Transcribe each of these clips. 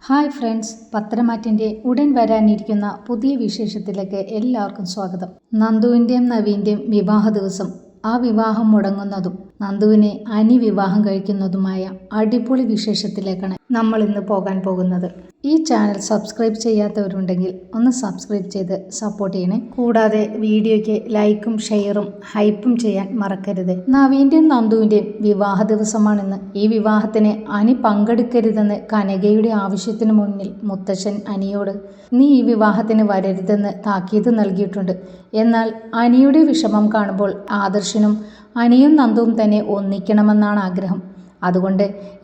Hi friends, പത്രമാറ്റിൻ്റെ ഉടൻ വരാനിരിക്കുന്ന പുതിയ വിശേഷത്തിലേക്ക് എല്ലാവർക്കും സ്വാഗതം. നന്ദുവിൻ്റെയും നവീൻ്റെയും വിവാഹ ദിവസം, ആ വിവാഹം മുടങ്ങുന്നതും നന്ദുവിനെ അനി വിവാഹം കഴിക്കുന്നതുമായ അടിപൊളി വിശേഷത്തിലേക്കാണ് നമ്മൾ ഇന്ന് പോകാൻ പോകുന്നത്. ഈ ചാനൽ സബ്സ്ക്രൈബ് ചെയ്യാത്തവരുണ്ടെങ്കിൽ ഒന്ന് സബ്സ്ക്രൈബ് ചെയ്ത് സപ്പോർട്ട് ചെയ്യണേ. കൂടാതെ വീഡിയോയ്ക്ക് ലൈക്കും ഷെയറും ഹൈപ്പും ചെയ്യാൻ മറക്കരുത്. നവീൻ്റെയും നന്ദുവിൻ്റെയും വിവാഹ ദിവസമാണിന്ന്. ഈ വിവാഹത്തിന് അനി പങ്കെടുക്കരുതെന്ന് കനകയുടെ ആവശ്യത്തിന് മുന്നിൽ മുത്തശ്ശൻ അനിയോട് നീ ഈ വിവാഹത്തിന് വരരുതെന്ന് താക്കീത് നൽകിയിട്ടുണ്ട്. എന്നാൽ അനിയുടെ വിഷമം കാണുമ്പോൾ ആദർശനും അനിയും നന്ദുവും തന്നെ ഒന്നിക്കണമെന്നാണ് ആഗ്രഹം. അതുകൊണ്ട്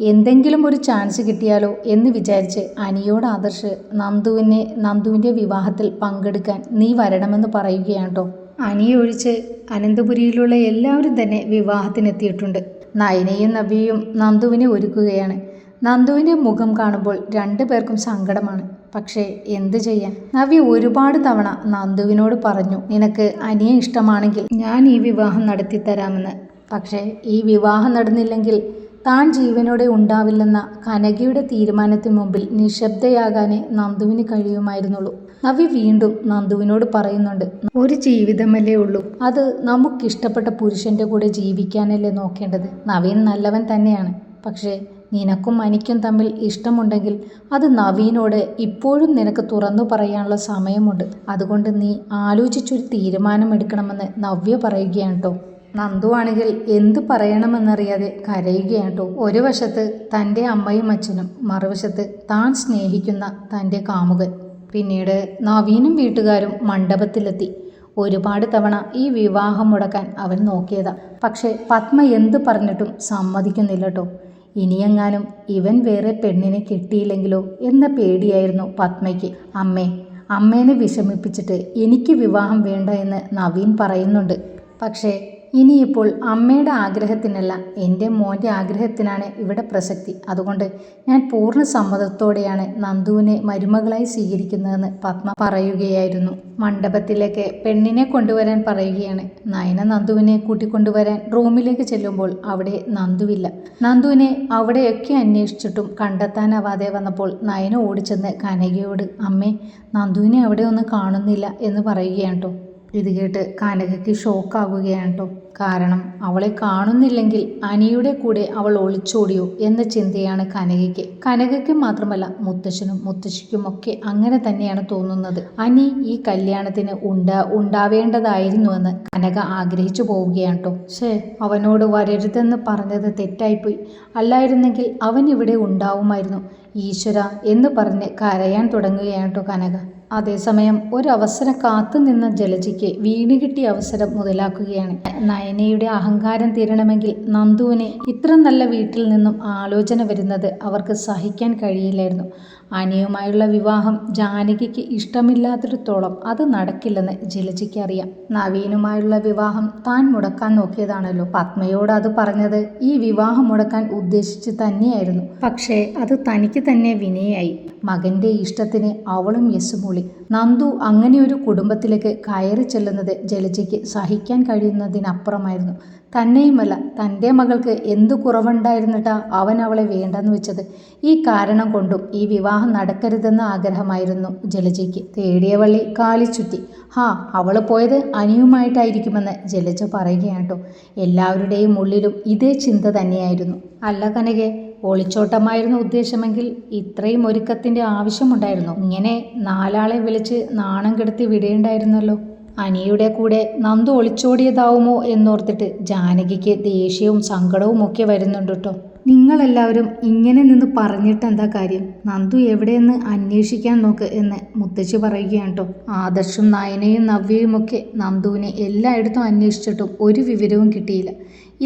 എന്തെങ്കിലും ഒരു ചാൻസ് കിട്ടിയാലോ എന്ന് വിചാരിച്ച് അനിയോട് ആദർശ് നന്ദുവിൻ്റെ വിവാഹത്തിൽ പങ്കെടുക്കാൻ നീ വരണമെന്ന് പറയുകയാണ് കേട്ടോ. അനിയെ ഒഴിച്ച് അനന്തപുരിയിലുള്ള എല്ലാവരും തന്നെ വിവാഹത്തിനെത്തിയിട്ടുണ്ട്. നയനയും നവ്യയും നന്ദുവിനെ ഒരുക്കുകയാണ്. നന്ദുവിൻ്റെ മുഖം കാണുമ്പോൾ രണ്ടു പേർക്കും സങ്കടമാണ്. പക്ഷേ എന്ത് ചെയ്യാൻ? നവ്യ ഒരുപാട് തവണ നന്ദുവിനോട് പറഞ്ഞു, നിനക്ക് അനിയെ ഇഷ്ടമാണെങ്കിൽ ഞാൻ ഈ വിവാഹം നടത്തിത്തരാമെന്ന്. പക്ഷേ ഈ വിവാഹം നടന്നില്ലെങ്കിൽ താൻ ജീവനോടെ ഉണ്ടാവില്ലെന്ന കനകയുടെ തീരുമാനത്തിന് മുമ്പിൽ നിശബ്ദയാകാനേ നന്ദുവിന് കഴിയുമായിരുന്നുള്ളൂ. നവ്യ വീണ്ടും നന്ദുവിനോട് പറയുന്നുണ്ട്, ഒരു ജീവിതമല്ലേ ഉള്ളൂ, അത് നമുക്കിഷ്ടപ്പെട്ട പുരുഷൻ്റെ കൂടെ ജീവിക്കാനല്ലേ നോക്കേണ്ടത്. നവീൻ നല്ലവൻ തന്നെയാണ്. പക്ഷേ നിനക്കും അനിക്കും തമ്മിൽ ഇഷ്ടമുണ്ടെങ്കിൽ അത് നവീനോട് ഇപ്പോഴും നിനക്ക് തുറന്നു പറയാനുള്ള സമയമുണ്ട്. അതുകൊണ്ട് നീ ആലോചിച്ചൊരു തീരുമാനമെടുക്കണമെന്ന് നവ്യ പറയുകയാണ് കേട്ടോ. നന്ദു ആണെങ്കിൽ എന്ത് പറയണമെന്നറിയാതെ കരയുകയാണ് കേട്ടോ. ഒരു വശത്ത് തൻ്റെ അമ്മയും അച്ഛനും, മറുവശത്ത് താൻ സ്നേഹിക്കുന്ന തൻ്റെ കാമുകൻ. പിന്നീട് നവീനും വീട്ടുകാരും മണ്ഡപത്തിലെത്തി. ഒരുപാട് തവണ ഈ വിവാഹം മുടക്കാൻ അവൻ നോക്കിയതാ. പക്ഷേ പത്മ എന്ത് പറഞ്ഞിട്ടും സമ്മതിക്കുന്നില്ല കേട്ടോ. ഇനിയെങ്ങാനും ഇവൻ വേറെ പെണ്ണിനെ കിട്ടിയില്ലെങ്കിലോ എന്ന പേടിയായിരുന്നു പത്മയ്ക്ക്. അമ്മേനെ വിഷമിപ്പിച്ചിട്ട് എനിക്ക് വിവാഹം വേണ്ട എന്ന് നവീൻ പറയുന്നുണ്ട്. പക്ഷേ ഇനിയിപ്പോൾ അമ്മയുടെ ആഗ്രഹത്തിനല്ല, എൻ്റെ മോൻ്റെ ആഗ്രഹത്തിനാണ് ഇവിടെ പ്രസക്തി. അതുകൊണ്ട് ഞാൻ പൂർണ്ണ സമ്മതത്തോടെയാണ് നന്ദുവിനെ മരുമകളായി സ്വീകരിക്കുന്നതെന്ന് പത്മ പറയുകയായിരുന്നു. മണ്ഡപത്തിലേക്ക് പെണ്ണിനെ കൊണ്ടുവരാൻ പറയുകയാണ്. നയന നന്ദുവിനെ കൂട്ടിക്കൊണ്ടുവരാൻ റൂമിലേക്ക് ചെല്ലുമ്പോൾ അവിടെ നന്ദുവില്ല. നന്ദുവിനെ അവിടെയൊക്കെ അന്വേഷിച്ചിട്ടും കണ്ടെത്താനാവാതെ വന്നപ്പോൾ നയന ഓടിച്ചെന്ന് കനകയോട്, അമ്മേ, നന്ദുവിനെ അവിടെ ഒന്നും കാണുന്നില്ല എന്ന് പറയുകയാണ് കേട്ടോ. ഇത് കേട്ട് കനകയ്ക്ക് ഷോക്കാകുകയാണ് കേട്ടോ. കാരണം അവളെ കാണുന്നില്ലെങ്കിൽ അനിയുടെ കൂടെ അവൾ ഒളിച്ചോടിയോ എന്ന ചിന്തയാണ് കനകയ്ക്ക്. കനകയ്ക്കും മാത്രമല്ല മുത്തശ്ശനും മുത്തശ്ശിക്കുമൊക്കെ അങ്ങനെ തന്നെയാണ് തോന്നുന്നത്. അനി ഈ കല്യാണത്തിന് ഉണ്ടാവേണ്ടതായിരുന്നുവെന്ന് കനക ആഗ്രഹിച്ചു പോവുകയാണ് കേട്ടോ. അവനോട് വരരുതെന്ന് പറഞ്ഞത് തെറ്റായിപ്പോയി. അല്ലായിരുന്നെങ്കിൽ അവൻ ഇവിടെ ഉണ്ടാവുമായിരുന്നു. ഈശ്വര എന്ന് പറഞ്ഞ് കരയാൻ തുടങ്ങുകയാണ് കേട്ടോ കനക. അതേസമയം ഒരവസരം കാത്തു നിന്ന ജലജയ്ക്ക് വീണ് കിട്ടിയ അവസരം മുതലാക്കുകയാണ്. നയനയുടെ അഹങ്കാരം തീരണമെങ്കിൽ നന്ദുവിന് ഇത്ര നല്ല വീട്ടിൽ നിന്നും ആലോചന വരുന്നത് അവർക്ക് സഹിക്കാൻ കഴിയില്ലായിരുന്നു. അനിയുമായുള്ള വിവാഹം ജാനകിക്ക് ഇഷ്ടമില്ലാത്തിടത്തോളം അത് നടക്കില്ലെന്ന് ജലജയ്ക്ക് അറിയാം. നവീനുമായുള്ള വിവാഹം താൻ മുടക്കാൻ നോക്കിയതാണല്ലോ. പത്മയോട് അത് പറഞ്ഞത് ഈ വിവാഹം മുടക്കാൻ ഉദ്ദേശിച്ച് തന്നെയായിരുന്നു. പക്ഷേ അത് തനിക്ക് തന്നെ വിനയായി. മകൻ്റെ ഇഷ്ടത്തിന് അവളും യെസുമൂളി. നന്ദു അങ്ങനെ ഒരു കുടുംബത്തിലേക്ക് കയറി ചെല്ലുന്നത് ജലജയ്ക്ക് സഹിക്കാൻ കഴിയുന്നതിനപ്പുറമായിരുന്നു. തന്നെയുമല്ല, തൻ്റെ മകൾക്ക് എന്തു കുറവുണ്ടായിരുന്നിട്ടാ അവൻ അവളെ വേണ്ടെന്ന് വെച്ചത്. ഈ കാരണം കൊണ്ടും ഈ വിവാഹം നടക്കരുതെന്ന ആഗ്രഹമായിരുന്നു ജലജയ്ക്ക്. തേടിയ വള്ളി കാലിച്ചുറ്റി. അവൾ പോയത് അനിയുമായിട്ടായിരിക്കുമെന്ന് ജലജ പറയുകയാണ് കേട്ടോ. എല്ലാവരുടെയും ഉള്ളിലും ഇതേ ചിന്ത തന്നെയായിരുന്നു. അല്ല കനകെ, ഒളിച്ചോട്ടമായിരുന്നു ഉദ്ദേശമെങ്കിൽ ഇത്രയും ഒരുക്കത്തിൻ്റെ ആവശ്യമുണ്ടായിരുന്നു? ഇങ്ങനെ നാലാളെ വിളിച്ച് നാണം കെടുത്തി വിടേണ്ടായിരുന്നല്ലോ. അനിയുടെ കൂടെ നന്ദു ഒളിച്ചോടിയതാവുമോ എന്നോർത്തിട്ട് ജാനകിക്ക് ദേഷ്യവും സങ്കടവും ഒക്കെ വരുന്നുണ്ട് കേട്ടോ. നിങ്ങളെല്ലാവരും ഇങ്ങനെ നിന്ന് പറഞ്ഞിട്ട് എന്താ കാര്യം? നന്ദു എവിടെയെന്ന് അന്വേഷിക്കാൻ നോക്ക് എന്ന് മുത്തശ്ശി പറയുകയാണ് കേട്ടോ. ആദർശും നയനയും നവ്യയുമൊക്കെ നന്ദുവിനെ എല്ലായിടത്തും അന്വേഷിച്ചിട്ടും ഒരു വിവരവും കിട്ടിയില്ല.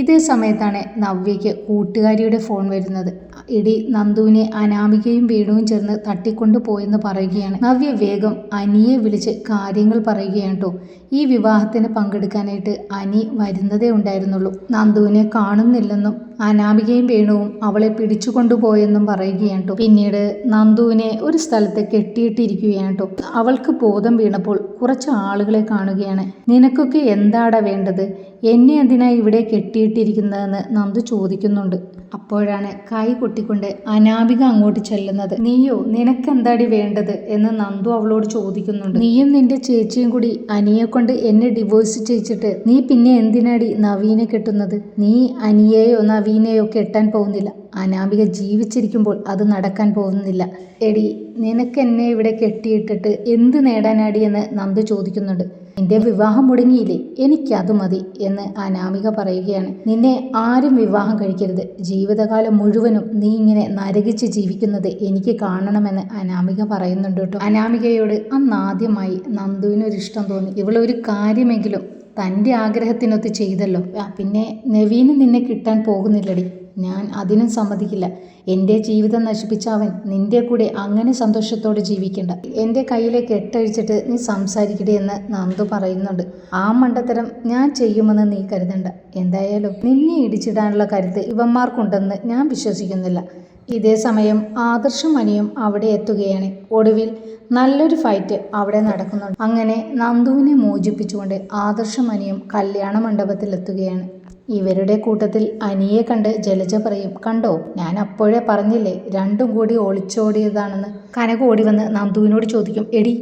ഇതേ സമയത്താണ് നവ്യയ്ക്ക് കൂട്ടുകാരിയുടെ ഫോൺ വരുന്നത്. ഇടി നന്ദുവിനെ അനാമികയും വേണുവും ചേർന്ന് തട്ടിക്കൊണ്ടു പോയെന്ന് പറയുകയാണ്. നവ്യ വേഗം അനിയെ വിളിച്ച് കാര്യങ്ങൾ പറയുകയാണ് കേട്ടോ. ഈ വിവാഹത്തിന് പങ്കെടുക്കാനായിട്ട് അനി വരുന്നതേ ഉണ്ടായിരുന്നുള്ളൂ. നന്ദുവിനെ കാണുന്നില്ലെന്നും അനാമികയും വേണുവും അവളെ പിടിച്ചുകൊണ്ടുപോയെന്നും പറയുകയാണ് ട്ടോ. പിന്നീട് നന്ദുവിനെ ഒരു സ്ഥലത്ത് കെട്ടിയിട്ടിരിക്കുകയാണ് ട്ടോ. അവൾക്ക് ബോധം വീണപ്പോൾ കുറച്ച് ആളുകളെ കാണുകയാണ്. നിനക്കൊക്കെ എന്താടാ വേണ്ടത്? എന്നെ എന്തിനാ ഇവിടെ കെട്ടിയിട്ടിരിക്കുന്നതെന്ന് നന്ദു ചോദിക്കുന്നുണ്ട്. അപ്പോഴാണ് കൈ കൊട്ടിക്കൊണ്ട് അനാമിക അങ്ങോട്ട് ചെല്ലുന്നത്. നീയോ, നിനക്കെന്താടി വേണ്ടത് എന്ന് നന്ദു അവളോട് ചോദിക്കുന്നുണ്ട്. നീയും നിന്റെ ചേച്ചിയും കൂടി അനിയെ കൊണ്ട് എന്നെ ഡിവോഴ്സ് ചെയ്യിച്ചിട്ട് നീ പിന്നെ എന്തിനാടി നവീനെ കെട്ടുന്നത്? നീ അനിയെയോ നവീനെയോ കെട്ടാൻ പോകുന്നില്ല. അനാമിക ജീവിച്ചിരിക്കുമ്പോൾ അത് നടക്കാൻ പോകുന്നില്ല. എടി, നിനക്ക് എന്നെ ഇവിടെ കെട്ടിയിട്ടിട്ട് എന്ത് നേടാനാടി എന്ന് നന്ദു ചോദിക്കുന്നുണ്ട്. നിന്റെ വിവാഹം മുടങ്ങിയില്ലേ, എനിക്കത് മതി എന്ന് അനാമിക പറയുകയാണ്. നിന്നെ ആരും വിവാഹം കഴിക്കരുത്. ജീവിതകാലം മുഴുവനും നീ ഇങ്ങനെ നരകിച്ച് ജീവിക്കുന്നത് എനിക്ക് കാണണമെന്ന് അനാമിക പറയുന്നുണ്ട് കേട്ടോ. അനാമികയോട് അന്നാദ്യമായി നന്ദുവിനൊരിഷ്ടം തോന്നി. ഇവളൊരു കാര്യമെങ്കിലും തൻ്റെ ആഗ്രഹത്തിനൊത്ത് ചെയ്തല്ലോ. പിന്നെ നവീന് നിന്നെ കിട്ടാൻ പോകുന്നില്ലടി. ഞാൻ അതിനും സമ്മതിക്കില്ല. എൻ്റെ ജീവിതം നശിപ്പിച്ച അവൻ നിൻ്റെ കൂടെ അങ്ങനെ സന്തോഷത്തോടെ ജീവിക്കണ്ട. എൻ്റെ കയ്യിലെ കെട്ടഴിച്ചിട്ട് നീ സംസാരിക്കട്ടെ എന്ന് നന്ദു പറയുന്നുണ്ട്. ആ മണ്ടത്തരം ഞാൻ ചെയ്യുമെന്ന് നീ കരുതണ്ട. എന്തായാലും നിന്നെ ഇടിച്ചിടാനുള്ള കരുത്ത് ഇവന്മാർക്കുണ്ടെന്ന് ഞാൻ വിശ്വസിക്കുന്നില്ല. ഇതേ സമയം ആദർശും അനിയും അവിടെ എത്തുകയാണ്. ഒടുവിൽ നല്ലൊരു ഫൈറ്റ് അവിടെ നടക്കുന്നുണ്ട്. അങ്ങനെ നന്ദുവിനെ മോചിപ്പിച്ചുകൊണ്ട് ആദർശും അനിയും കല്യാണ മണ്ഡപത്തിലെത്തുകയാണ്. ഇവരുടെ കൂട്ടത്തിൽ അനിയെ കണ്ട് ജലജ പറയും, കണ്ടോ, ഞാൻ അപ്പോഴേ പറഞ്ഞില്ലേ രണ്ടും കൂടി ഒളിച്ചോടിയതാണെന്ന്. കനക ഓടി വന്ന് നന്ദുവിനോട് ചോദിക്കും, എടി,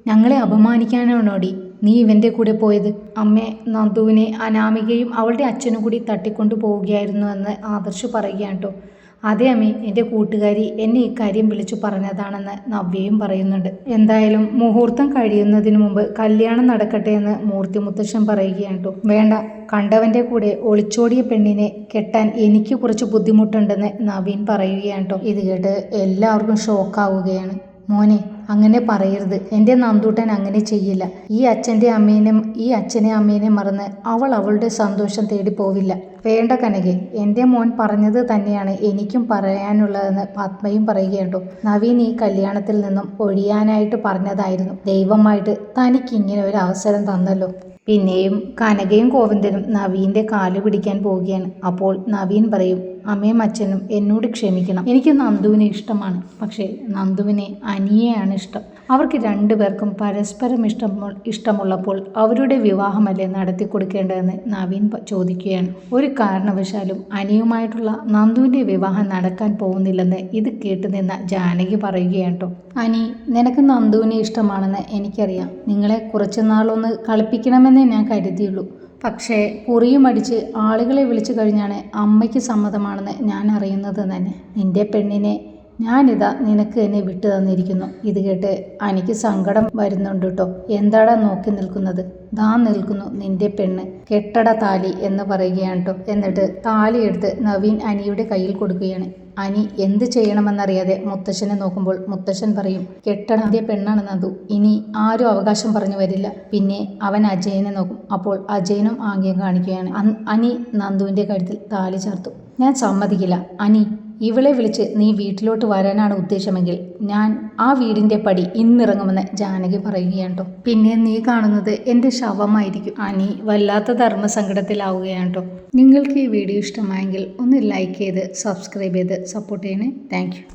ഞങ്ങളെ അപമാനിക്കാനാണോടി നീ ഇവൻ്റെ കൂടെ പോയത്? അമ്മേ, നന്ദുവിനെ അനാമികയും അവളുടെ അച്ഛനും കൂടി തട്ടിക്കൊണ്ടു പോവുകയായിരുന്നു എന്ന് ആദർശ് പറയുകയാണ് കേട്ടോ. അതേ അമ്മേ, എൻ്റെ കൂട്ടുകാരി എന്നെ ഇക്കാര്യം വിളിച്ചു പറഞ്ഞതാണെന്ന് നവ്യയും പറയുന്നുണ്ട്. എന്തായാലും മുഹൂർത്തം കഴിയുന്നതിന് മുമ്പ് കല്യാണം നടക്കട്ടെ എന്ന് മൂർത്തി മുത്തശ്ശൻ പറയുകയാണ് കേട്ടോ. വേണ്ട, കണ്ടവൻ്റെ കൂടെ ഒളിച്ചോടിയ പെണ്ണിനെ കെട്ടാൻ എനിക്ക് കുറച്ച് ബുദ്ധിമുട്ടുണ്ടെന്ന് നവീൻ പറയുകയാണ് കേട്ടോ. ഇത് കേട്ട് എല്ലാവർക്കും ഷോക്കാവുകയാണ്. മോനെ, അങ്ങനെ പറയരുത്. എൻ്റെ നന്ദൂട്ടൻ അങ്ങനെ ചെയ്യില്ല. ഈ അച്ഛനെ അമ്മേനെ മറന്ന് അവൾ അവളുടെ സന്തോഷം തേടി പോവില്ല. വേണ്ട കനകെ, എൻ്റെ മോൻ പറഞ്ഞത് തന്നെയാണ് എനിക്കും പറയാനുള്ളതെന്ന് പത്മയും പറയുകയുണ്ടോ. നവീൻ ഈ കല്യാണത്തിൽ നിന്നും ഒഴിയാനായിട്ട് പറഞ്ഞതായിരുന്നു. ദൈവമായിട്ട് തനിക്കിങ്ങനെ ഒരു അവസരം തന്നല്ലോ. പിന്നെയും കനകയും ഗോവിന്ദനും നവീൻ്റെ കാല് പിടിക്കാൻ പോവുകയാണ്. അപ്പോൾ നവീൻ പറയും, അമ്മയും അച്ഛനും എന്നോട് ക്ഷമിക്കണം. എനിക്ക് നന്ദുവിനെ ഇഷ്ടമാണ്. പക്ഷേ നന്ദുവിനെ അനിയെയാണ് ഇഷ്ടം. അവർക്ക് രണ്ടുപേർക്കും പരസ്പരം ഇഷ്ടമുള്ളപ്പോൾ അവരുടെ വിവാഹമല്ലേ നടത്തി കൊടുക്കേണ്ടതെന്ന് നവീൻ ചോദിക്കുകയാണ്. ഒരു കാരണവശാലും അനിയുമായിട്ടുള്ള നന്ദുവിൻ്റെ വിവാഹം നടക്കാൻ പോകുന്നില്ലെന്ന് ഇത് കേട്ടു നിന്ന ജാനകി പറയുകയാണ് കേട്ടോ. അനി, നിനക്ക് നന്ദുവിനെ ഇഷ്ടമാണെന്ന് എനിക്കറിയാം. നിങ്ങളെ കുറച്ചു നാളൊന്ന് കളിപ്പിക്കണമെന്നേ ഞാൻ കരുതിയുള്ളൂ. പക്ഷേ കുറിയുമടിച്ച് ആളുകളെ വിളിച്ചു കഴിഞ്ഞാണ് അമ്മയ്ക്ക് സമ്മതമാണെന്ന് ഞാൻ അറിയുന്നത് തന്നെ. നിന്റെ പെണ്ണിനെ ഞാനിതാ നിനക്ക് എന്നെ വിട്ടു തന്നിരിക്കുന്നു. ഇത് കേട്ട് എനിക്ക് സങ്കടം വരുന്നുണ്ട് കേട്ടോ. എന്താടാ നോക്കി നിൽക്കുന്നത്? ദാ നിൽക്കുന്നു നിന്റെ പെണ്ണ്, കെട്ടട താലി എന്ന് പറയുകയാണ് കേട്ടോ. എന്നിട്ട് താലി എടുത്ത് നവീൻ അനിയുടെ കയ്യിൽ കൊടുക്കുകയാണ്. അനി എന്ത് ചെയ്യണമെന്നറിയാതെ മുത്തശ്ശനെ നോക്കുമ്പോൾ മുത്തശ്ശൻ പറയും, കെട്ടടന്റെ പെണ്ണാണ് നന്ദു. ഇനി ആരും അവകാശം പറഞ്ഞു വരില്ല. പിന്നെ അവൻ അജയനെ നോക്കും. അപ്പോൾ അജയനും ആംഗ്യം കാണിക്കുകയാണ്. അനി നന്ദുവിൻ്റെ കഴുത്തിൽ താലി ചേർത്തു. ഞാൻ സമ്മതിക്കില്ല. അനി, ഇവളെ വിളിച്ച് നീ വീട്ടിലോട്ട് വരാനാണ് ഉദ്ദേശമെങ്കിൽ ഞാൻ ആ വീടിൻ്റെ പടി ഇന്നിറങ്ങുമെന്ന് ജാനകി പറയുകയാണ് കേട്ടോ. പിന്നെ നീ കാണുന്നത് എൻ്റെ ശവമായിരിക്കും. അനി വല്ലാത്ത ധർമ്മസങ്കടത്തിലാവുകയാണ് കേട്ടോ. നിങ്ങൾക്ക് ഈ വീഡിയോ ഇഷ്ടമായെങ്കിൽ ഒന്ന് ലൈക്ക് ചെയ്ത് സബ്സ്ക്രൈബ് ചെയ്ത് സപ്പോർട്ട് ചെയ്യണേ. Thank you.